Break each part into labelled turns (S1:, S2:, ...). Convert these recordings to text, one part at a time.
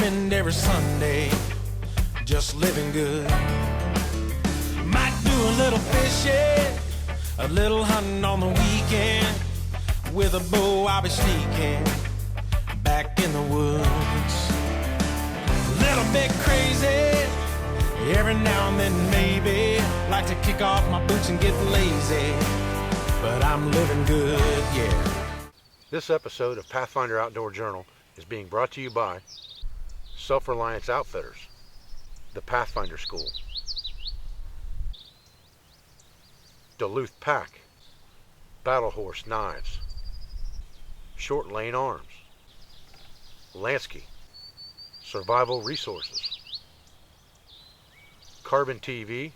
S1: spend every Sunday just living good. Might do a little fishing, a little hunting on the weekend. With a bow I'll be sneaking back in the woods. A little bit crazy, every now and then maybe. Like to kick off my boots and get lazy, but I'm living good, yeah.
S2: This episode of Pathfinder Outdoor Journal is being brought to you by Self-Reliance Outfitters, the Pathfinder School, Duluth Pack, Battle Horse Knives, Short Lane Arms, Lansky, Survival Resources, Carbon TV,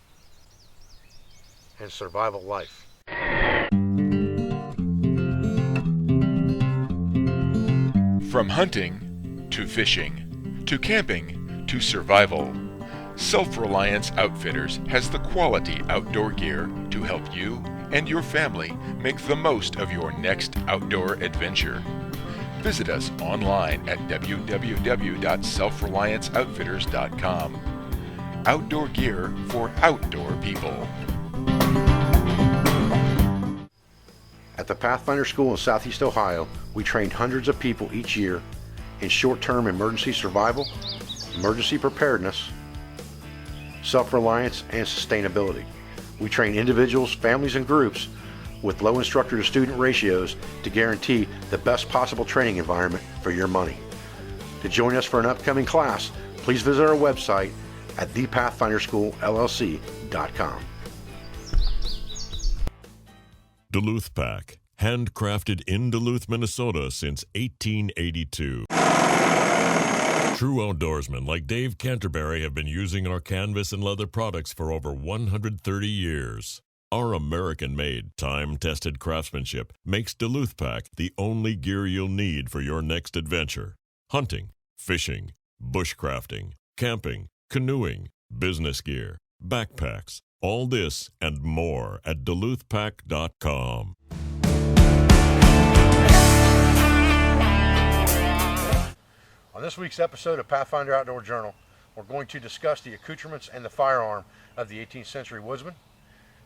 S2: and Survival Life.
S3: From hunting to fishing to camping to survival, Self-Reliance Outfitters has the quality outdoor gear to help you and your family make the most of your next outdoor adventure. Visit us online at www.selfrelianceoutfitters.com. Outdoor gear for outdoor people.
S2: At the Pathfinder School in Southeast Ohio, we train hundreds of people each year in short-term emergency survival, emergency preparedness, self-reliance, and sustainability. We train individuals, families, and groups with low instructor-to-student ratios to guarantee the best possible training environment for your money. To join us for an upcoming class, please visit our website at thepathfinderschoolllc.com.
S4: Duluth Pack, handcrafted in Duluth, Minnesota since 1882. True outdoorsmen like Dave Canterbury have been using our canvas and leather products for over 130 years. Our American-made, time-tested craftsmanship makes Duluth Pack the only gear you'll need for your next adventure. Hunting, fishing, bushcrafting, camping, canoeing, business gear, backpacks, all this and more at duluthpack.com.
S2: On this week's episode of Pathfinder Outdoor Journal, we're going to discuss the accoutrements and the firearm of the 18th century woodsman.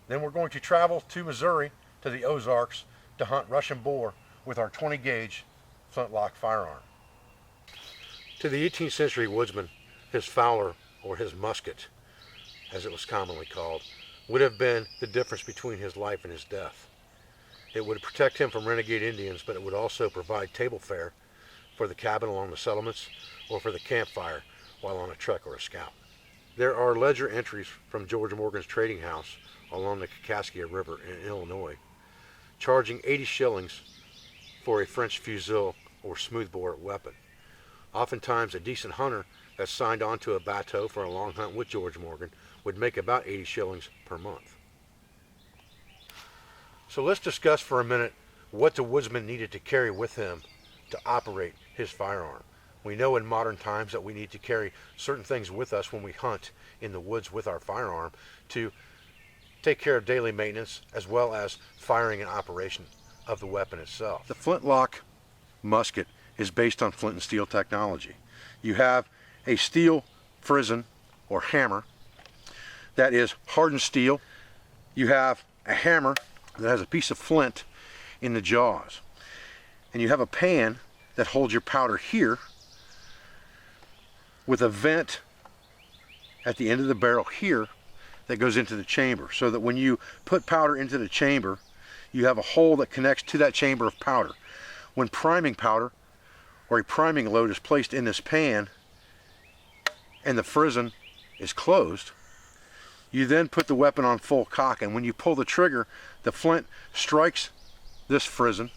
S2: Then we're going to travel to Missouri to the Ozarks to hunt Russian boar with our 20 gauge Flintlock firearm. To the 18th century woodsman, his fowler, or his musket, as it was commonly called, would have been the difference between his life and his death. It would protect him from renegade Indians, but it would also provide table fare for the cabin along the settlements or for the campfire while on a trek or a scout. There are ledger entries from George Morgan's trading house along the Kaskaskia River in Illinois, charging 80 shillings for a French fusil or smoothbore weapon. Oftentimes, a decent hunter that signed on to a bateau for a long hunt with George Morgan would make about 80 shillings per month. So let's discuss for a minute what the woodsman needed to carry with him to operate his firearm. We know in modern times that we need to carry certain things with us when we hunt in the woods with our firearm to take care of daily maintenance as well as firing and operation of the weapon itself. The Flintlock musket is based on flint and steel technology. You have a steel frizzen or hammer that is hardened steel. You have a hammer that has a piece of flint in the jaws. And you have a pan that holds your powder here with a vent at the end of the barrel here that goes into the chamber, so that when you put powder into the chamber, you have a hole that connects to that chamber of powder. When priming powder or a priming load is placed in this pan and the frizzen is closed, you then put the weapon on full cock, and when you pull the trigger, the flint strikes this frizzen,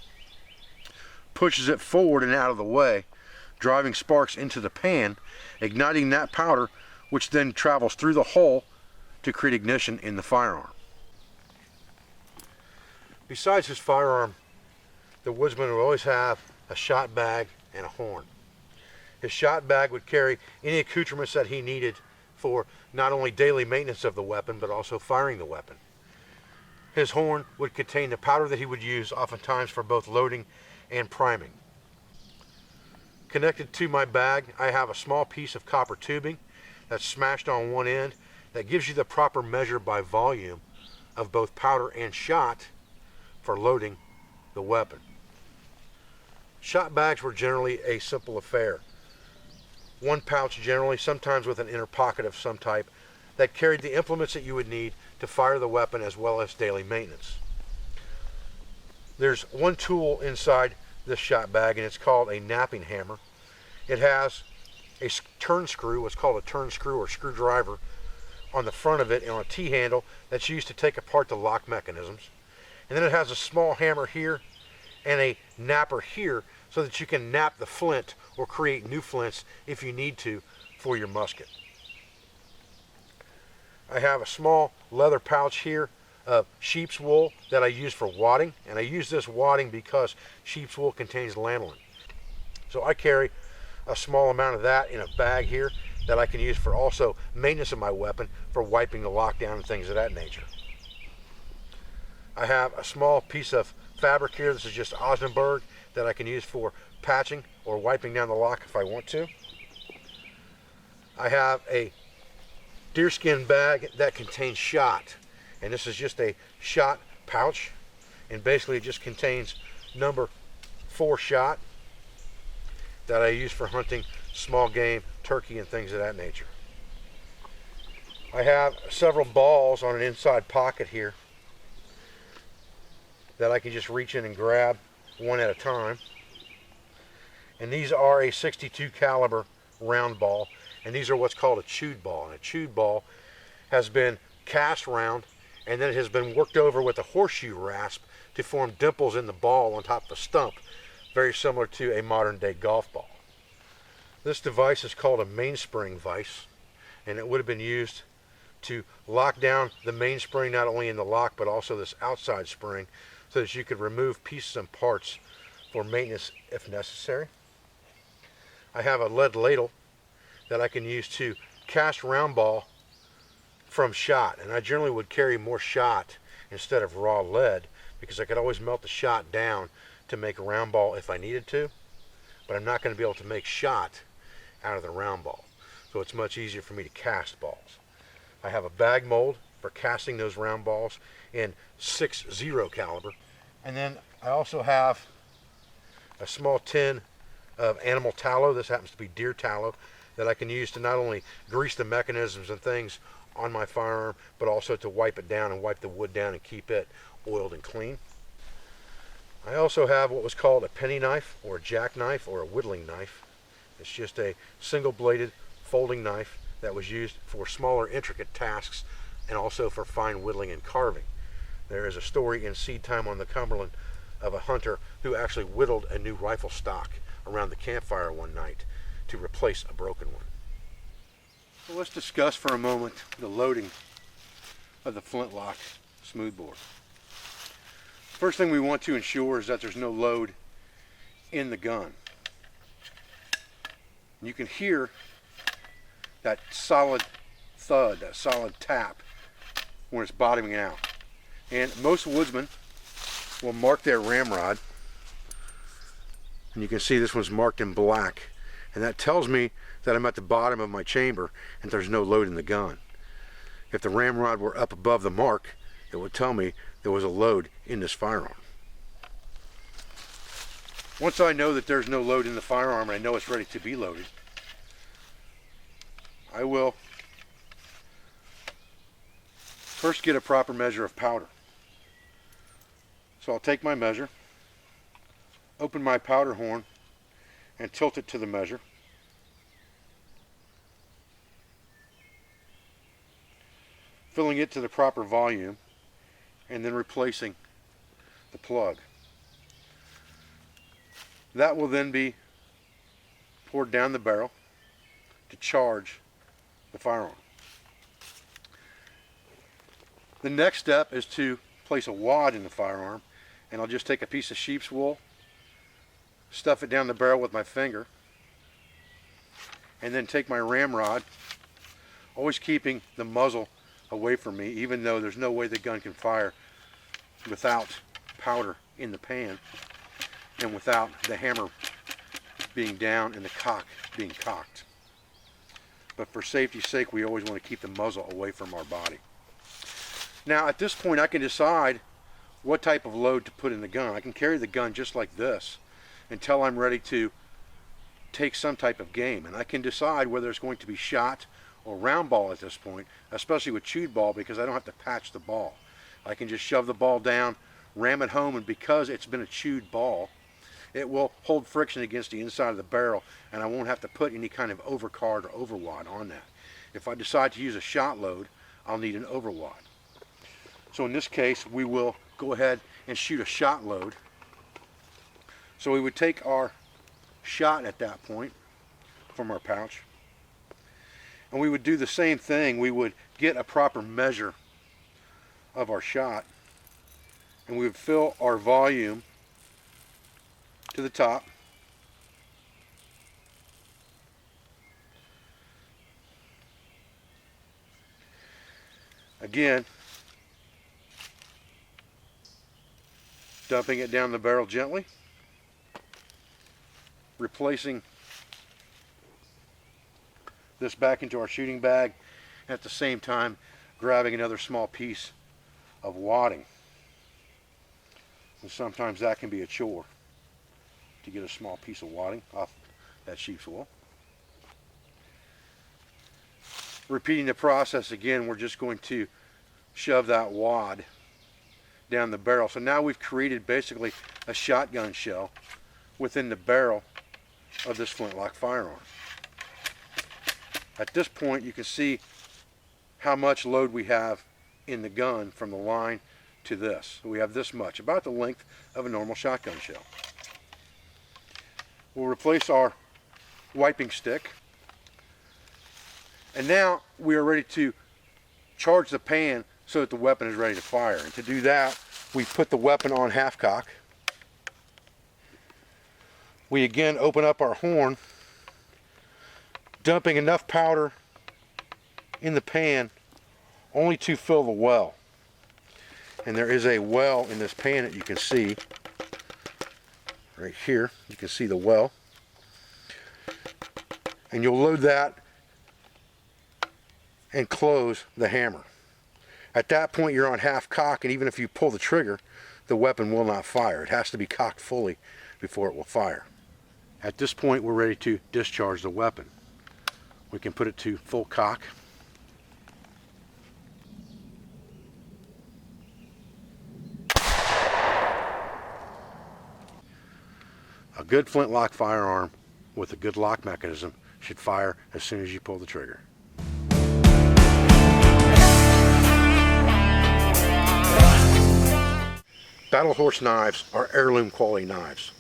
S2: pushes it forward and out of the way, driving sparks into the pan, igniting that powder, which then travels through the hole to create ignition in the firearm. Besides his firearm, the woodsman would always have a shot bag and a horn. His shot bag would carry any accoutrements that he needed for not only daily maintenance of the weapon, but also firing the weapon. His horn would contain the powder that he would use oftentimes for both loading and priming. Connected to my bag, I have a small piece of copper tubing that's smashed on one end that gives you the proper measure by volume of both powder and shot for loading the weapon. Shot bags were generally a simple affair. One pouch generally, sometimes with an inner pocket of some type, that carried the implements that you would need to fire the weapon as well as daily maintenance. There's one tool inside this shot bag, and it's called a napping hammer. It has a turn screw, what's called a turn screw or screwdriver, on the front of it and on a T-handle that's used to take apart the lock mechanisms. And then it has a small hammer here and a napper here so that you can nap the flint or create new flints if you need to for your musket. I have a small leather pouch here of sheep's wool that I use for wadding, and I use this wadding because sheep's wool contains lanolin. So I carry a small amount of that in a bag here that I can use for also maintenance of my weapon, for wiping the lock down and things of that nature. I have a small piece of fabric here, this is just Osnaburg, that I can use for patching or wiping down the lock if I want to. I have a deerskin bag that contains shot, and this is just a shot pouch, and basically it just contains number 4 shot that I use for hunting small game, turkey, and things of that nature. I have several balls on an inside pocket here that I can just reach in and grab one at a time. And these are a 62 caliber round ball, and these are what's called a chewed ball. And a chewed ball has been cast round, and then it has been worked over with a horseshoe rasp to form dimples in the ball on top of the stump, very similar to a modern day golf ball. This device is called a mainspring vise, and it would have been used to lock down the mainspring not only in the lock but also this outside spring, so that you could remove pieces and parts for maintenance if necessary. I have a lead ladle that I can use to cast round ball from shot, and I generally would carry more shot instead of raw lead because I could always melt the shot down to make a round ball if I needed to, but I'm not going to be able to make shot out of the round ball, so it's much easier for me to cast balls. I have a bag mold for casting those round balls in 6.0 caliber, and then I also have a small tin of animal tallow. This happens to be deer tallow that I can use to not only grease the mechanisms and things on my firearm, but also to wipe it down and wipe the wood down and keep it oiled and clean. I also have what was called a penny knife or a jackknife or a whittling knife. It's just a single bladed folding knife that was used for smaller intricate tasks and also for fine whittling and carving. There is a story in Seed Time on the Cumberland of a hunter who actually whittled a new rifle stock around the campfire one night to replace a broken one. So let's discuss for a moment the loading of the Flintlock smoothbore. First thing we want to ensure is that there's no load in the gun. You can hear that solid thud, that solid tap when it's bottoming out. And most woodsmen will mark their ramrod, and you can see this one's marked in black, and that tells me that I'm at the bottom of my chamber and there's no load in the gun. If the ramrod were up above the mark, it would tell me there was a load in this firearm. Once I know that there's no load in the firearm and I know it's ready to be loaded, I will first get a proper measure of powder. So I'll take my measure, open my powder horn, and tilt it to the measure. Filling it to the proper volume, and then replacing the plug. That will then be poured down the barrel to charge the firearm. The next step is to place a wad in the firearm, and I'll just take a piece of sheep's wool, stuff it down the barrel with my finger, and then take my ramrod, always keeping the muzzle away from me, even though there's no way the gun can fire without powder in the pan and without the hammer being down and the cock being cocked. But for safety's sake, we always want to keep the muzzle away from our body. Now at this point I can decide what type of load to put in the gun. I can carry the gun just like this until I'm ready to take some type of game, and I can decide whether it's going to be shot or round ball at this point, especially with chewed ball, because I don't have to patch the ball. I can just shove the ball down, ram it home, and because it's been a chewed ball, it will hold friction against the inside of the barrel, and I won't have to put any kind of overcard or overwad on that. If I decide to use a shot load, I'll need an overwad. So in this case, we will go ahead and shoot a shot load. So we would take our shot at that point from our pouch, and we would do the same thing. We would get a proper measure of our shot, and we would fill our volume to the top. Again, dumping it down the barrel gently, replacing this back into our shooting bag, at the same time grabbing another small piece of wadding. And sometimes that can be a chore to get a small piece of wadding off that sheep's wool. Repeating the process again, we're just going to shove that wad down the barrel. So now we've created basically a shotgun shell within the barrel of this flintlock firearm. At this point you can see how much load we have in the gun from the line to this. We have this much, about the length of a normal shotgun shell. We'll replace our wiping stick, and now we are ready to charge the pan so that the weapon is ready to fire. And to do that, we put the weapon on half cock. We again open up our horn, dumping enough powder in the pan only to fill the well. And there is a well in this pan that you can see right here. You can see the well, and you'll load that and close the hammer. At that point you're on half cock, and even if you pull the trigger, the weapon will not fire. It has to be cocked fully before it will fire. At this point we're ready to discharge the weapon. We can put it to full cock. A good flintlock firearm with a good lock mechanism should fire as soon as you pull the trigger. Battle Horse knives are heirloom quality knives,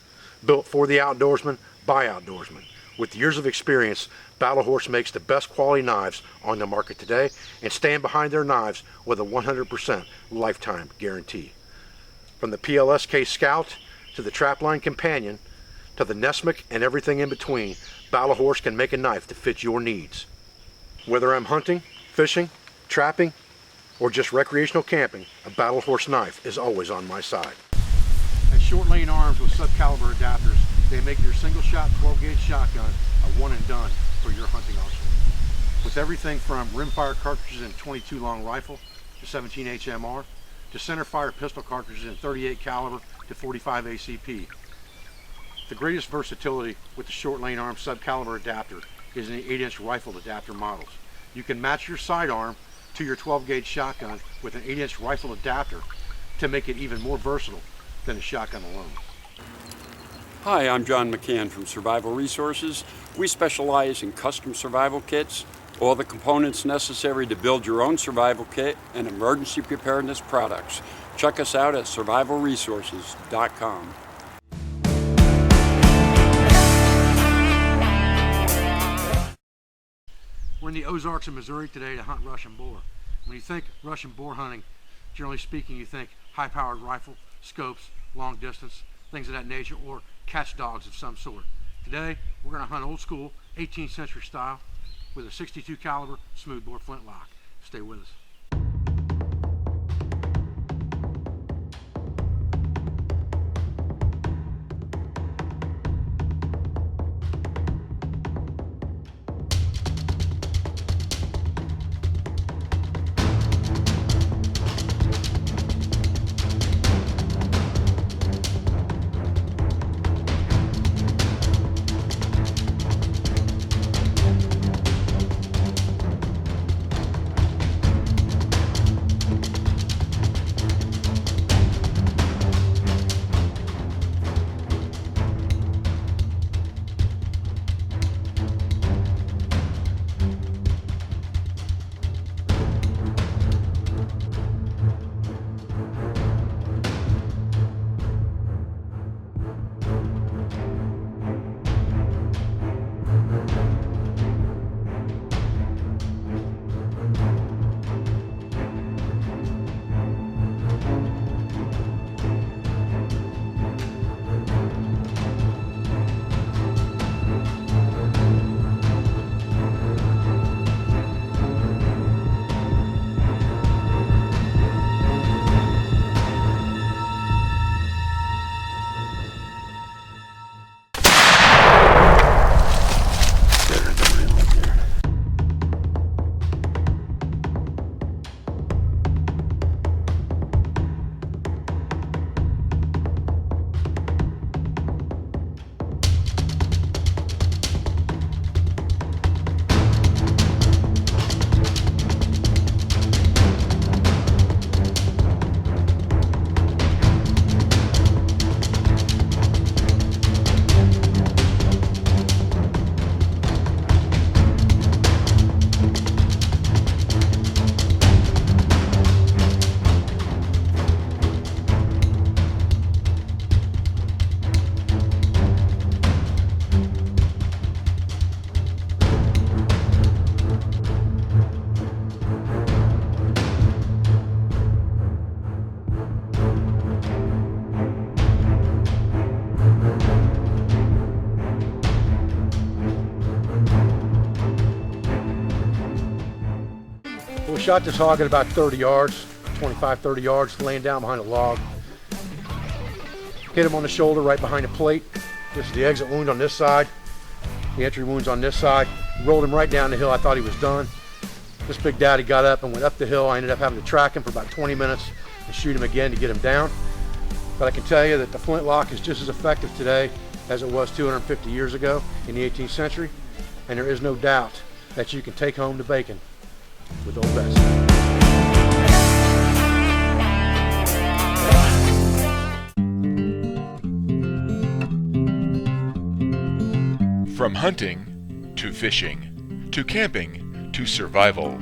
S2: built for the outdoorsman by outdoorsmen. With years of experience, Battle Horse makes the best quality knives on the market today and stand behind their knives with a 100% lifetime guarantee. From the PLSK Scout to the Trapline Companion to the Nesmic and everything in between, Battle Horse can make a knife to fit your needs. Whether I'm hunting, fishing, trapping, or just recreational camping, a Battle Horse knife is always on my side. At Short Lane Arms with sub-caliber adapters, they make your single-shot 12-gauge shotgun a one-and-done for your hunting arsenal. With everything from rimfire cartridges in 22 long rifle to 17 HMR to centerfire pistol cartridges in 38 caliber to 45 ACP. The greatest versatility with the Short Lane Arms sub-caliber adapter is in the 8-inch rifled adapter models. You can match your sidearm to your 12-gauge shotgun with an 8-inch rifle adapter to make it even more versatile than a shotgun alone.
S5: Hi, I'm John McCann from Survival Resources. We specialize in custom survival kits, all the components necessary to build your own survival kit, and emergency preparedness products. Check us out at survivalresources.com.
S2: We're in the Ozarks of Missouri today to hunt Russian boar. When you think Russian boar hunting, generally speaking, you think high-powered rifle, scopes, long distance, things of that nature, or catch dogs of some sort. Today, we're going to hunt old school, 18th century style with a 62 caliber smoothbore flintlock. Stay with us. We shot this hog at about 30 yards, 25, 30 yards, laying down behind a log. Hit him on the shoulder right behind the plate. This is the exit wound on this side. The entry wound's on this side. Rolled him right down the hill. I thought he was done. This big daddy got up and went up the hill. I ended up having to track him for about 20 minutes and shoot him again to get him down. But I can tell you that the flintlock is just as effective today as it was 250 years ago in the 18th century. And there is no doubt that you can take home the bacon with Old Betsy.
S3: From hunting to fishing to camping to survival,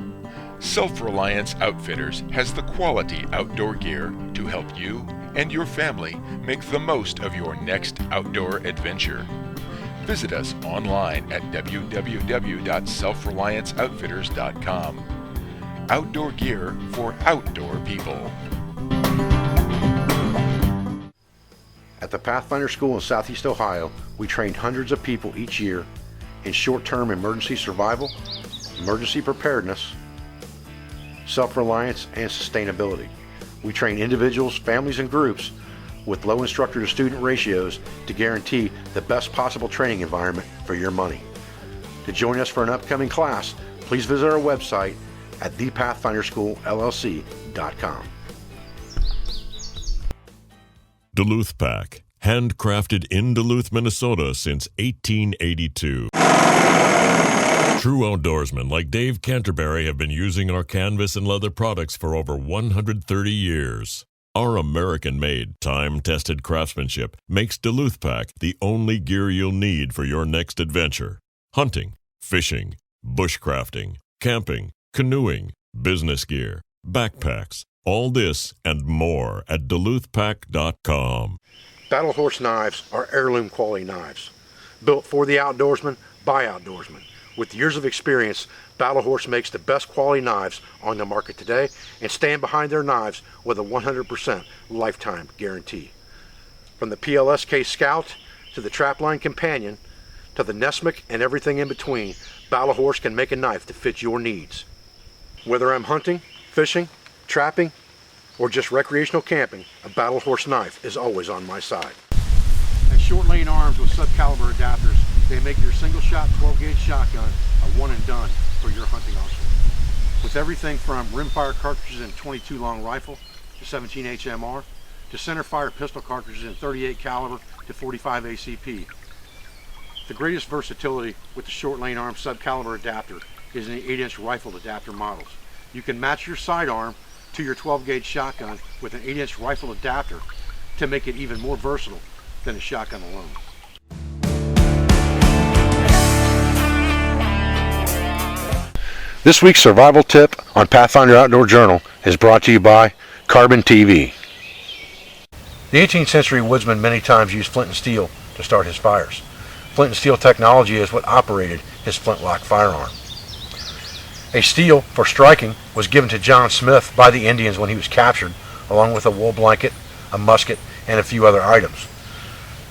S3: Self-Reliance Outfitters has the quality outdoor gear to help you and your family make the most of your next outdoor adventure. Visit us online at www.selfrelianceoutfitters.com. Outdoor gear for outdoor people.
S2: At the Pathfinder School in Southeast Ohio, we train hundreds of people each year in short-term emergency survival, emergency preparedness, self-reliance, and sustainability. We train individuals, families, and groups with low instructor-to-student ratios to guarantee the best possible training environment for your money. To join us for an upcoming class, please visit our website at thepathfinderschoolllc.com.
S4: Duluth Pack, handcrafted in Duluth, Minnesota since 1882. True outdoorsmen like Dave Canterbury have been using our canvas and leather products for over 130 years. Our American-made, time-tested craftsmanship makes Duluth Pack the only gear you'll need for your next adventure. Hunting, fishing, bushcrafting, camping, canoeing, business gear, backpacks, all this and more at DuluthPack.com.
S2: Battle Horse knives are heirloom quality knives, built for the outdoorsman by outdoorsmen. With years of experience, Battle Horse makes the best quality knives on the market today and stand behind their knives with a 100% lifetime guarantee. From the PLSK Scout to the Trapline Companion to the Nesmic and everything in between, Battle Horse can make a knife to fit your needs. Whether I'm hunting, fishing, trapping, or just recreational camping, a Battle Horse knife is always on my side. And short lane arms with sub-caliber adapters, they make your single-shot 12-gauge shotgun a one and done for your hunting arsenal. With everything from rimfire cartridges in 22 long rifle to 17 HMR to centerfire pistol cartridges in 38 caliber to 45 ACP. The greatest versatility with the short lane arm sub-caliber adapter is in the 8-inch rifle adapter models. You can match your sidearm to your 12-gauge shotgun with an 8-inch rifle adapter to make it even more versatile than a shotgun alone. This week's survival tip on Pathfinder Outdoor Journal is brought to you by Carbon TV. The 18th century woodsman many times used flint and steel to start his fires. Flint and steel technology is what operated his flintlock firearm. A steel for striking was given to John Smith by the Indians when he was captured, along with a wool blanket, a musket, and a few other items.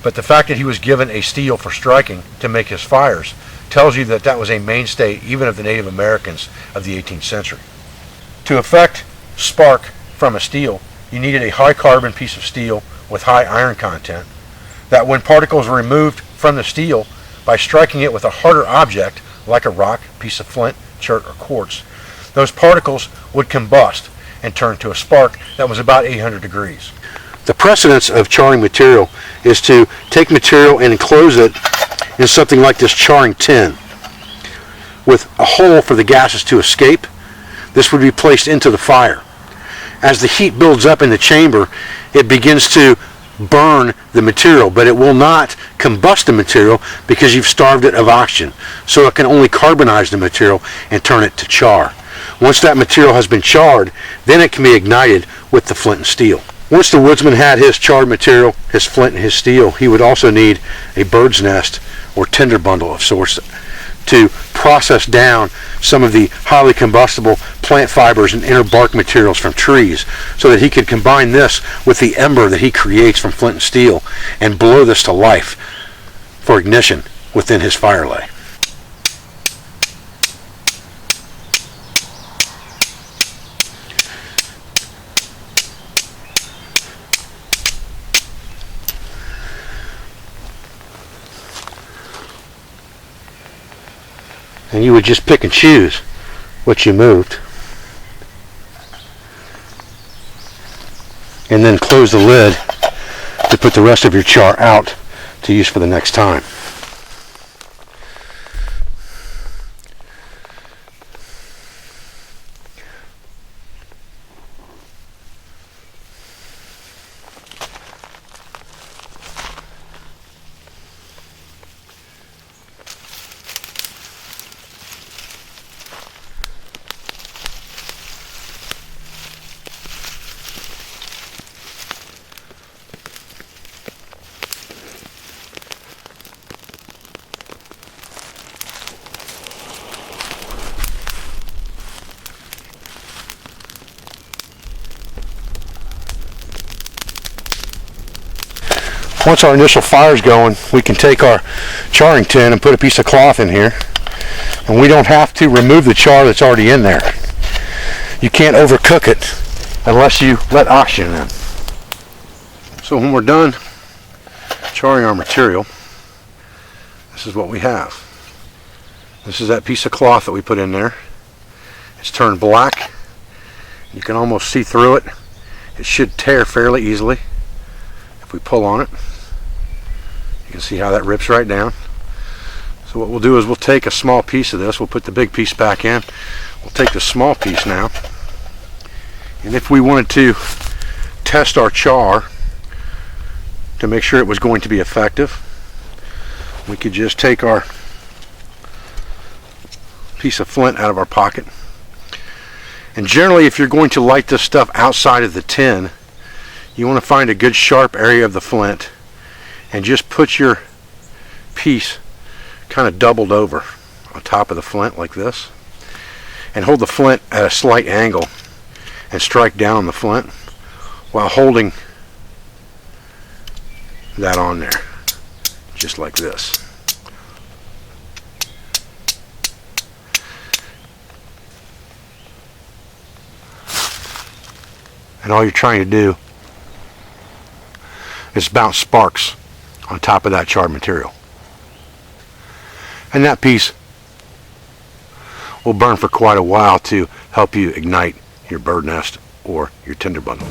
S2: But the fact that he was given a steel for striking to make his fires tells you that that was a mainstay even of the Native Americans of the 18th century. To effect spark from a steel, you needed a high carbon piece of steel with high iron content that when particles were removed from the steel by striking it with a harder object like a rock, piece of flint, chert, or quartz, those particles would combust and turn to a spark that was about 800 degrees. The precedence of charring material is to take material and enclose it in something like this charring tin with a hole for the gases to escape. This would be placed into the fire. As the heat builds up in the chamber, it begins to burn the material, but it will not combust the material because you've starved it of oxygen. So it can only carbonize the material and turn it to char. Once that material has been charred, then it can be ignited with the flint and steel. Once the woodsman had his charred material, his flint and his steel, he would also need a bird's nest or tinder bundle of sorts to process down some of the highly combustible plant fibers and inner bark materials from trees so that he could combine this with the ember that he creates from flint and steel and blow this to life for ignition within his fire lay. And you would just pick and choose what you moved. And then close the lid to put the rest of your char out to use for the next time. Once our initial fire's going, we can take our charring tin and put a piece of cloth in here, and we don't have to remove the char that's already in there. You can't overcook it unless you let oxygen in. So when we're done charring our material, this is what we have. This is that piece of cloth that we put in there. It's turned black. You can almost see through it. It should tear fairly easily if we pull on it. You can see how that rips right down. So what we'll do is we'll take a small piece of this. We'll put the big piece back in. We'll take the small piece now. And if we wanted to test our char to make sure it was going to be effective, we could just take our piece of flint out of our pocket. And generally, if you're going to light this stuff outside of the tin, you want to find a good sharp area of the flint and just put your piece kind of doubled over on top of the flint like this, and hold the flint at a slight angle and strike down on the flint while holding that on there, just like this. And all you're trying to do is bounce sparks on top of that charred material. And that piece will burn for quite a while to help you ignite your bird nest or your tinder bundle.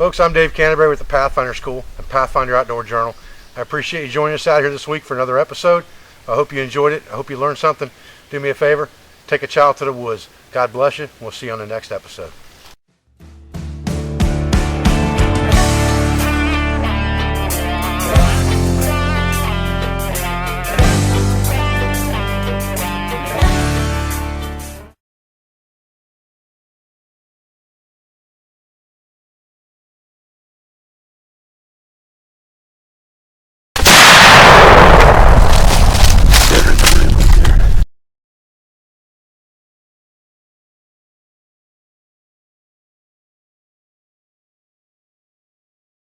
S2: Folks, I'm Dave Canterbury with the Pathfinder School and Pathfinder Outdoor Journal. I appreciate you joining us out here this week for another episode. I hope you enjoyed it. I hope you learned something. Do me a favor, take a child to the woods. God bless you. We'll see you on the next episode.